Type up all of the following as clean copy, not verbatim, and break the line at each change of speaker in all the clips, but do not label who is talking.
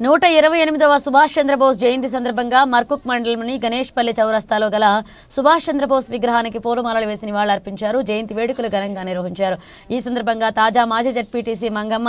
128వ సుభాష్ చంద్రబోస్ జయంతి సందర్భంగా మర్కుక్ మండలంలోని గణేష్పల్లి చౌరస్తాలో గల సుభాష్ చంద్రబోస్ విగ్రహానికి పూలమాలలు వేసి నివాళులర్పించారు. జయంతి వేడుకలు ఘనంగా నిర్వహించారు. ఈ సందర్భంగా తాజా మాజీ జడ్పీటీసీ మంగమ్మ,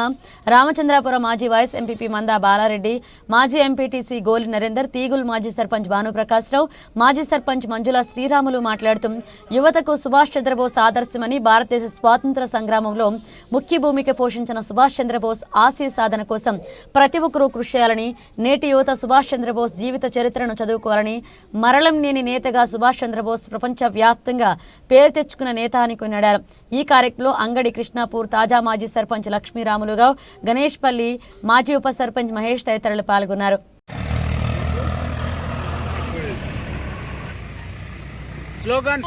రామచంద్రాపురం మాజీ వైస్ ఎంపీపీ మందా బాలారెడ్డి, మాజీ ఎంపీటీసీ గోలి నరేందర్, తీగుల్ మాజీ సర్పంచ్ భానుప్రకాశ్రావు, మాజీ సర్పంచ్ మంజుల శ్రీరాములు మాట్లాడుతూ యువతకు సుభాష్ చంద్రబోస్ ఆదర్శమని, భారతదేశ స్వాతంత్ర సంగ్రామంలో ముఖ్య భూమిక పోషించిన సుభాష్ చంద్రబోస్ ఆశయ సాధన కోసం ప్రతి ఒక్కరూ కృషి చేయాలని, నేటి యువత సుభాష్ చంద్రబోస్ జీవిత చరిత్రను చదువుకోవాలని, మరలం లేని నేతగా సుభాష్ చంద్రబోస్ ప్రపంచ వ్యాప్తంగా పేరు తెచ్చుకున్న నేత అని కొనియాడారు. ఈ కార్యక్రమంలో అంగడి కృష్ణాపూర్ తాజా మాజీ సర్పంచ్ లక్ష్మీరాములుగా, గణేష్పల్లి మాజీ ఉప సర్పంచ్ మహేష్ తదితరులు పాల్గొన్నారు.
స్లోగన్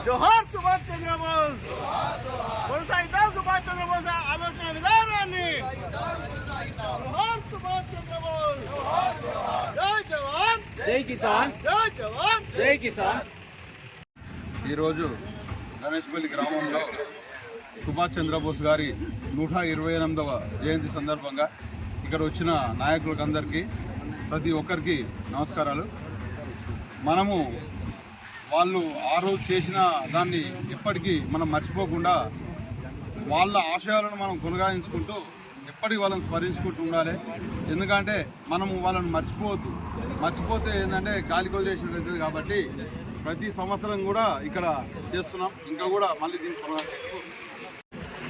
జోహార్ సుభాష్ చంద్రబోస్, కొనసాగిద్దాం సుభాష్ చంద్రబోస్ ఆలోచన విధానాన్ని. జోహార్ సుభాష్ చంద్రబోస్, జై జవాన్ జై కిసాన్, జై జవాన్ జై కిసాన్.
ఈరోజు గణేష్పల్లి గ్రామంలో సుభాష్ చంద్రబోస్ గారి 128వ జయంతి సందర్భంగా ఇక్కడ వచ్చిన నాయకులకందరికీ ప్రతి ఒక్కరికి నమస్కారాలు. మనము వాళ్ళు ఆ రోజు చేసిన దాన్ని ఇప్పటికీ మనం మర్చిపోకుండా వాళ్ళ ఆశయాలను మనం కొనసాగించుకుంటూ ఎప్పటికీ వాళ్ళని స్మరించుకుంటూ ఉండాలి. ఎందుకంటే మనము వాళ్ళని మర్చిపోతే ఏంటంటే గాలికి వదిలేసినట్టు. కాబట్టి ప్రతి సంవత్సరం కూడా ఇక్కడ చేస్తున్నాం. ఇంకా కూడా మళ్ళీ దీన్ని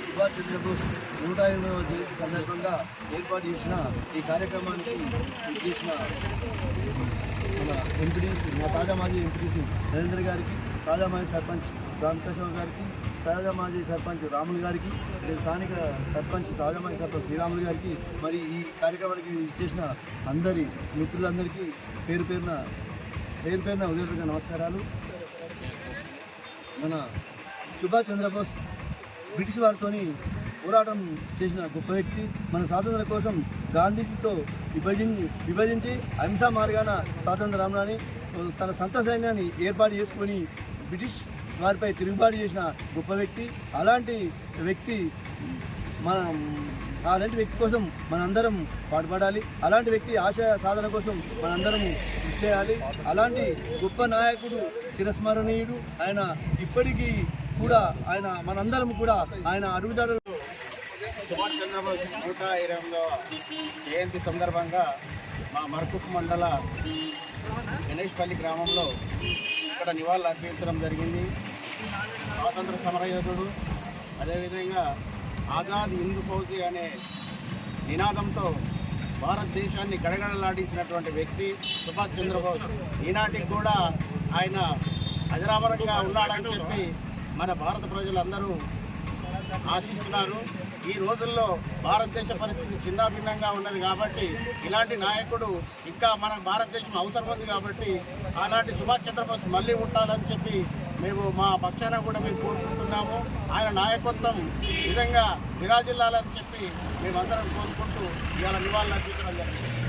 సుభాష్ చంద్రబోస్ 128వ జయంతి సందర్భంగా ఏర్పాటు చేసిన ఈ కార్యక్రమానికి చేసిన మన ఎంపీడీసీ, మా తాజా మాజీ ఎంపీడీసీ నరేందర్ గారికి, తాజా మాజీ సర్పంచ్ రామకృష్ణ గారికి, తాజా మాజీ సర్పంచ్ రాములు గారికి, స్థానిక సర్పంచ్ తాజా మాజీ సర్పంచ్ శ్రీరాములు గారికి, మరి ఈ కార్యక్రమానికి చేసిన అందరి మిత్రులందరికీ పేరు పేరున ఉదయపూర్వక నమస్కారాలు. మన సుభాష్ చంద్రబోస్ బ్రిటిష్ వారితోని పోరాటం చేసిన గొప్ప వ్యక్తి. మన స్వాతంత్రం కోసం గాంధీజీతో విభజించి అహింసా మార్గాన స్వాతంత్రాన్ని తన సొంత సైన్యాన్ని ఏర్పాటు చేసుకొని బ్రిటిష్ వారిపై తిరుగుబాటు చేసిన గొప్ప వ్యక్తి. అలాంటి వ్యక్తి కోసం మనందరం పాటుపడాలి. అలాంటి వ్యక్తి ఆశయ సాధన కోసం మనందరం కృషి చేయాలి. అలాంటి గొప్ప నాయకుడు, చిరస్మరణీయుడు. ఆయన ఇప్పటికీ కూడా మనందరం కూడా ఆయన అడుగుజాడలు.
సుభాష్ చంద్రబోస్ 128వ జయంతి సందర్భంగా మా మర్కుక్ మండల గణేష్పల్లి గ్రామంలో ఇక్కడ నివాళులు అర్పించడం జరిగింది. స్వాతంత్ర సమరయోధుడు, అదేవిధంగా ఆజాద్ హింద్ ఫౌజీ అనే నినాదంతో భారతదేశాన్ని గడగడలాడించినటువంటి వ్యక్తి సుభాష్ చంద్రబోస్. ఈనాటికి కూడా ఆయన అజరామరంగా ఉన్నాడని చెప్పి మన భారత ప్రజలందరూ ఆశిస్తున్నారు. ఈ రోజుల్లో భారతదేశ పరిస్థితి చిన్నాభిన్నంగా ఉన్నది కాబట్టి ఇలాంటి నాయకుడు ఇంకా మన భారతదేశం అవసరం ఉంది. కాబట్టి ఆనాటి సుభాష్ చంద్రబోస్ మళ్ళీ ఉండాలని చెప్పి మేము మా పక్షాన కూడా మేము కోరుకుంటున్నాము. ఆయన నాయకత్వం విధంగా విరాజిల్లాలని చెప్పి మేమందరం కోరుకుంటూ ఇవాళ నివాళులు అర్పించడం జరిగింది.